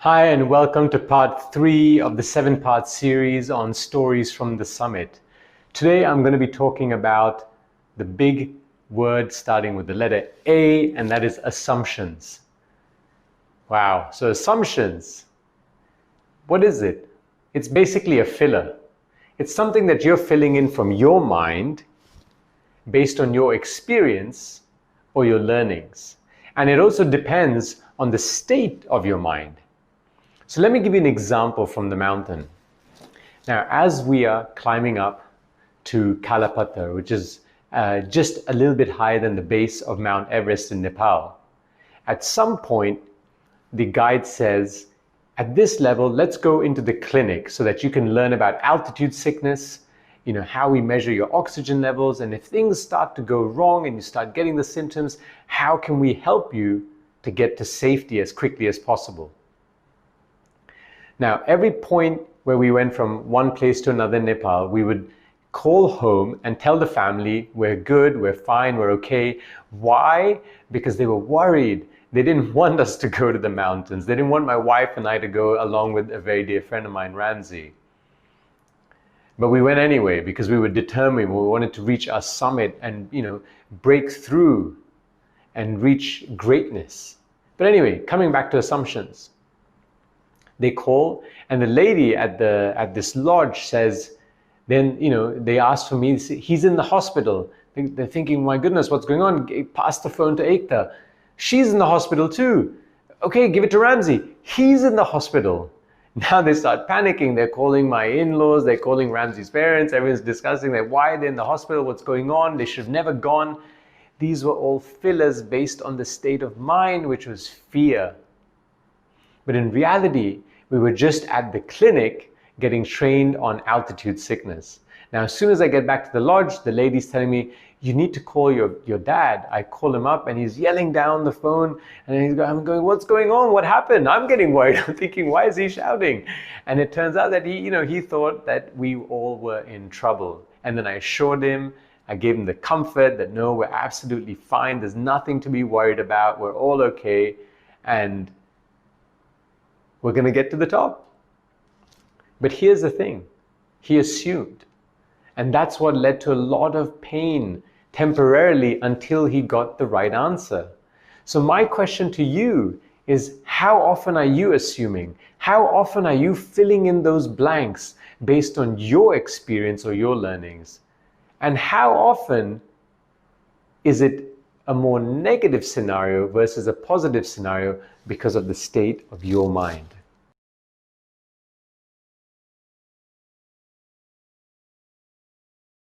Hi, and welcome to part 3 of the 7-part series on stories from the summit. Today I'm going to be talking about the big word starting with the letter A, and that is assumptions. Wow, so assumptions, what is it? It's basically a filler. It's something that you're filling in from your mind based on your experience or your learnings. And it also depends on the state of your mind. So let me give you an example from the mountain. Now, as we are climbing up to Caliper, which is just a little bit higher than the base of Mount Everest in Nepal, at some point, the guide says, at this level, let's go into the clinic so that you can learn about altitude sickness, how we measure your oxygen levels, and if things start to go wrong and you start getting the symptoms, how can we help you to get to safety as quickly as possible? Now, every point where we went from one place to another in Nepal, we would call home and tell the family, we're good, we're fine, we're okay. Why? Because they were worried. They didn't want us to go to the mountains. They didn't want my wife and I to go along with a very dear friend of mine, Ramsey. But we went anyway because we were determined. We wanted to reach our summit and, break through and reach greatness. But anyway, coming back to assumptions. They call, and the lady at this lodge says, then, they ask for me, he's in the hospital. They're thinking, my goodness, what's going on? Pass the phone to Ekta. She's in the hospital too. Okay, give it to Ramsey. He's in the hospital. Now they start panicking. They're calling my in-laws, they're calling Ramsey's parents. Everyone's discussing why they're in the hospital, what's going on. They should have never gone. These were all fillers based on the state of mind, which was fear. But in reality, we were just at the clinic getting trained on altitude sickness. Now, as soon as I get back to the lodge, the lady's telling me, you need to call your dad. I call him up and he's yelling down the phone and I'm going, what's going on? What happened? I'm getting worried. I'm thinking, why is he shouting? And it turns out that he thought that we all were in trouble. And then I assured him, I gave him the comfort that no, we're absolutely fine. There's nothing to be worried about. We're all okay. And we're going to get to the top. But here's the thing. He assumed. And that's what led to a lot of pain temporarily until he got the right answer. So my question to you is, how often are you assuming? How often are you filling in those blanks based on your experience or your learnings? And how often is it a more negative scenario versus a positive scenario because of the state of your mind?